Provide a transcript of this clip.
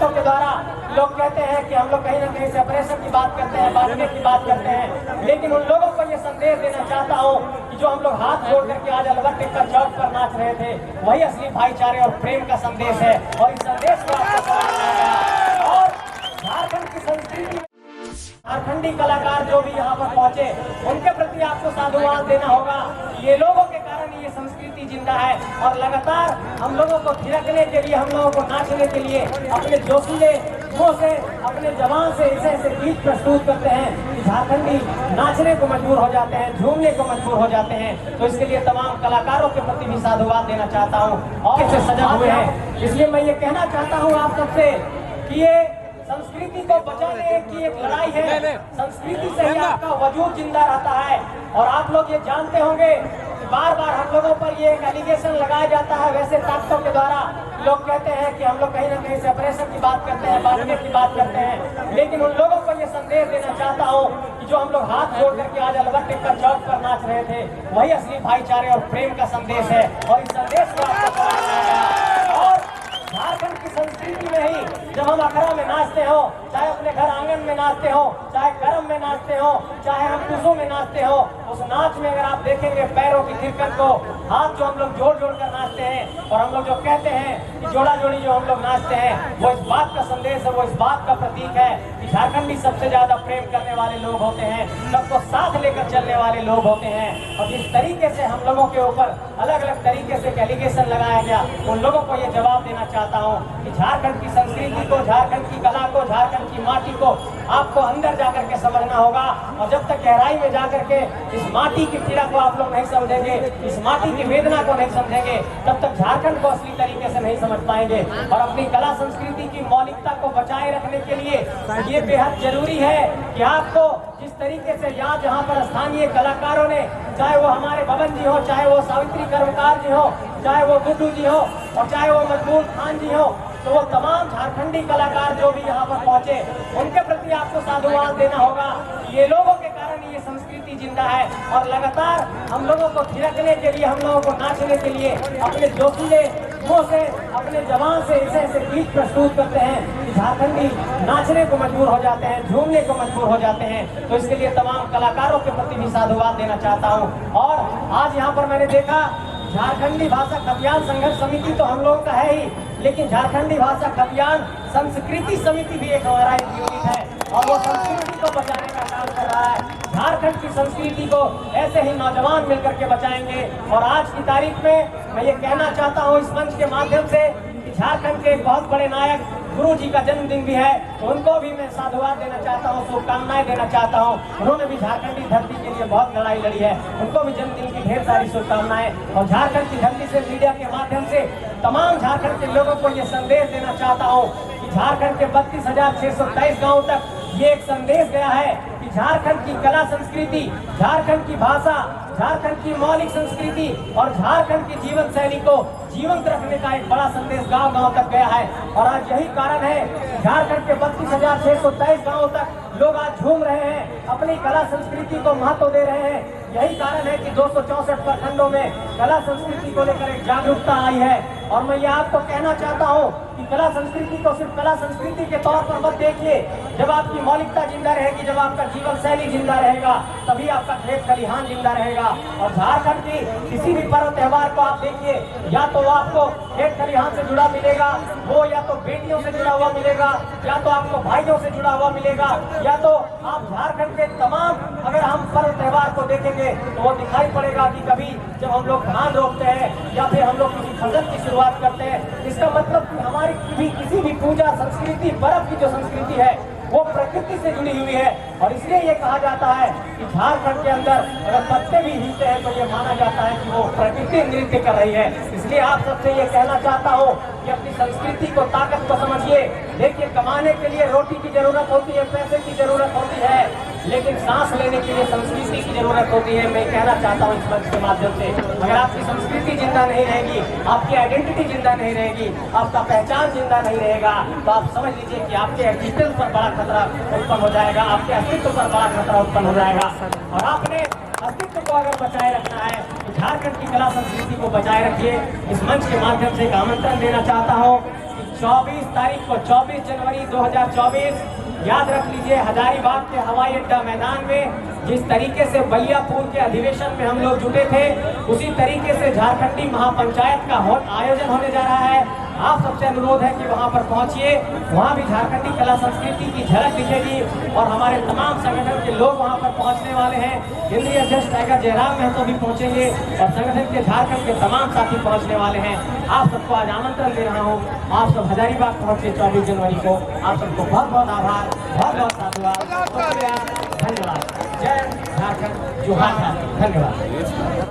ताकतों के द्वारा लोग कहते हैं कि हम लोग कहीं ना कहीं सेपरेशन की बात करते हैं, बांटने की बात करते हैं, लेकिन उन लोगों को ये संदेश देना चाहता हूँ कि जो हम लोग हाथ जोड़ करके आज अलवर टिक्कर चौक पर नाच रहे थे, वही असली भाईचारे और प्रेम का संदेश है। और इस संदेश को आपको समझना है। और झारखंड की संस्कृति, झारखंडी कलाकार जो भी यहाँ पर पहुंचे, उनके प्रति आपको साधुवाद देना होगा। ये लोगों के कारण ये संस्कृति जिंदा है और लगातार हम लोगों को थिरकने के लिए, हम लोगों को नाचने के लिए अपने जोशीले मुंह से, अपने जबान से ऐसे गीत प्रस्तुत करते हैं कि झारखंडी नाचने को मजबूर हो जाते हैं, झूमने को मजबूर हो जाते हैं। तो इसके लिए तमाम कलाकारों के प्रति भी साधुवाद देना चाहता हूँ और इससे सजग हुए हैं। इसलिए मैं ये कहना चाहता हूँ आप सबसे कि ये संस्कृति को बचाने की एक लड़ाई है। संस्कृति से ही आपका वजूद जिंदा रहता है। और आप लोग ये जानते होंगे कि बार बार हम लोगों पर ये एक एलिगेशन लगाया जाता है, वैसे ताकतों के द्वारा लोग कहते हैं कि हम लोग कहीं ना कहीं सेपरेशन की बात करते हैं, बांटने की बात करते हैं, लेकिन उन लोगों को ये संदेश देना चाहता हूँ कि जो हम लोग हाथ जोड़ करके आज अलवर टिक्कर चौक पर नाच रहे थे, वही असली भाईचारे और प्रेम का संदेश है। और इस संदेश को आपको समझना है। और झारखंड की संस्कृति में ही जब हम अखड़ा में नाचते हो, चाहे अपने घर आंगन में नाचते हो, चाहे करम में नाचते हो, चाहे हम टूसों में नाचते हो, उस नाच में अगर आप देखेंगे पैरों की थिरकन को, हाथ जो हम लोग जोड़ जोड़ कर नाचते हैं, और हम लोग जो कहते हैं कि जोड़ा जोड़ी जो हम लोग नाचते हैं, वो इस बात का संदेश है, वो इस बात का प्रतीक है कि झारखंडी सबसे ज्यादा प्रेम करने वाले लोग होते हैं, सबको साथ लेकर चलने वाले लोग होते हैं। और जिस तरीके से हम लोगों के ऊपर अलग अलग तरीके से एलिगेशन लगाया गया, उन लोगों को ये जवाब देना चाहता हूँ कि झारखंड की संस्कृति को, झारखंड की कला को, झारखंड की माटी को आपको अंदर जाकर के समझना होगा। और जब तक गहराई में जाकर के इस माटी की पीड़ा को आप लोग नहीं समझेंगे, इस माटी की वेदना को नहीं समझेंगे, तब तक झारखंड को असली तरीके से नहीं समझ पाएंगे। और अपनी कला संस्कृति की मौलिकता को बचाए रखने के लिए ये बेहद जरूरी है कि आपको जिस तरीके से यहाँ जहाँ पर स्थानीय कलाकारों ने, चाहे वो हमारे बबन जी हो, चाहे वो सावित्री कर्मकार जी हो, चाहे वो गुड्डू जी हो, और चाहे वो मजबूर खान जी हो, तो वो तमाम झारखंडी कलाकार जो भी यहाँ पर पहुंचे, उनके प्रति आपको साधुवाद देना होगा। ये लोगों के कारण ये संस्कृति जिंदा है और लगातार हम लोगों को थिरकने के लिए, हम लोगों को नाचने के लिए अपने जोशीले मुंह से, अपने जबान से ऐसे गीत प्रस्तुत करते हैं कि झारखंडी नाचने को मजबूर हो जाते हैं, झूमने को मजबूर हो जाते हैं। तो इसके लिए तमाम कलाकारों के प्रति भी साधुवाद देना चाहता हूँ। और आज यहाँ पर मैंने देखा झारखंडी भाषा खतियान संघर्ष समिति तो हम लोगों का है ही, लेकिन झारखंडी भाषा खतियान संस्कृति समिति भी एक हमारा एक यूनिट है और वो संस्कृति को बचाने का काम कर रहा है। झारखंड की संस्कृति को ऐसे ही नौजवान मिलकर के बचाएंगे। और आज की तारीख में मैं ये कहना चाहता हूँ इस मंच के माध्यम से कि झारखंड के एक बहुत बड़े नायक गुरु जी का जन्मदिन भी है, तो उनको भी मैं साधुवाद देना चाहता हूँ, शुभकामनाएं देना चाहता हूँ। उन्होंने भी झारखंडी धरती के लिए बहुत लड़ाई लड़ी है, उनको भी जन्मदिन की ढेर सारी शुभकामनाएं। और झारखंड की धरती से मीडिया के माध्यम से तमाम झारखंड के लोगों को ये संदेश देना चाहता हूँ कि झारखंड के 32,623 गाँव तक ये एक संदेश गया है कि झारखंड की कला संस्कृति, झारखंड की भाषा, झारखंड की मौलिक संस्कृति और झारखंड की जीवन शैली को जीवंत रखने का एक बड़ा संदेश गांव गांव तक गया है। और आज यही कारण है झारखंड के 32,623 गांव तक लोग आज झूम रहे हैं, अपनी कला संस्कृति को महत्व दे रहे हैं। यही कारण है कि 264 प्रखंडों में कला संस्कृति को लेकर एक जागरूकता आई है। और मैं ये आपको कहना चाहता हूँ कि कला संस्कृति को सिर्फ कला संस्कृति के तौर पर मत देखिए। जब आपकी मौलिकता जिंदा रहेगी, जब आपका जीवन शैली जिंदा रहेगा, तभी आपका खेत खलिहान जिंदा रहेगा। और झारखंड की किसी भी पर्व त्योहार को आप देखिए, या तो आपको खेत खलिहान से जुड़ा मिलेगा, वो या तो बेटियों से जुड़ा हुआ मिलेगा, या तो आपको भाइयों से जुड़ा हुआ मिलेगा, या तो आप झारखंड के तमाम अगर हम पर्व त्योहार को देखेंगे तो वो दिखाई पड़ेगा कि कभी जब हम लोग धान रोपते हैं या फिर हम लोग किसी फसल की शुरुआत करते हैं, इसका मतलब कि हमारी किसी भी पूजा संस्कृति, पर्व की जो संस्कृति है वो प्रकृति से जुड़ी हुई है। और इसलिए ये कहा जाता है कि झारखंड के अंदर अगर पत्ते भी हिलते हैं तो ये माना जाता है कि वो प्रकृति नृत्य कर रही है। इसलिए आप सबसे ये कहना चाहता हूँ कि अपनी संस्कृति को, ताकत को समझिए। देखिए, कमाने के लिए रोटी की जरूरत होती है, पैसे की जरूरत होती है, लेकिन सांस लेने के लिए संस्कृति की जरूरत होती है। मैं कहना चाहता हूँ इस मंच के माध्यम से, अगर आपकी संस्कृति जिंदा नहीं रहेगी, आपकी आइडेंटिटी जिंदा नहीं रहेगी, आपका पहचान जिंदा नहीं रहेगा, तो आप समझ लीजिए कि आपके एग्जिस्टेंस पर बड़ा खतरा उत्पन्न हो जाएगा, आपके अस्तित्व पर बड़ा खतरा उत्पन्न हो जाएगा। और आपने अस्तित्व को अगर बचाए रखना है तो झारखंड की कला संस्कृति को बचाए रखिए। इस मंच के माध्यम से एक आमंत्रण देना चाहता हूँ, 24 तारीख को 24 जनवरी 2024 याद रख लीजिए, हजारीबाग के हवाई अड्डा मैदान में जिस तरीके से बलियापुर के अधिवेशन में हम लोग जुटे थे, उसी तरीके से झारखंडी महापंचायत का आयोजन होने जा रहा है। आप सबसे अनुरोध है कि वहां पर पहुंचिए, वहां भी झारखंडी कला संस्कृति की झलक दिखेगी और हमारे तमाम संगठन के लोग वहां पर पहुंचने वाले हैं। केंद्रीय अध्यक्ष टाइगर जयराम महतो भी पहुंचेंगे और संगठन के झारखंड के तमाम साथी पहुंचने वाले हैं। आप सबको आज आमंत्रण दे रहा हूं, आप सब हजारीबाग पहुंचे 24 जनवरी को। आप सबको बहुत बहुत आभार, बहुत बहुत साधुवाद, धन्यवाद। जय झारखंड, जोहार झारखंड, धन्यवाद।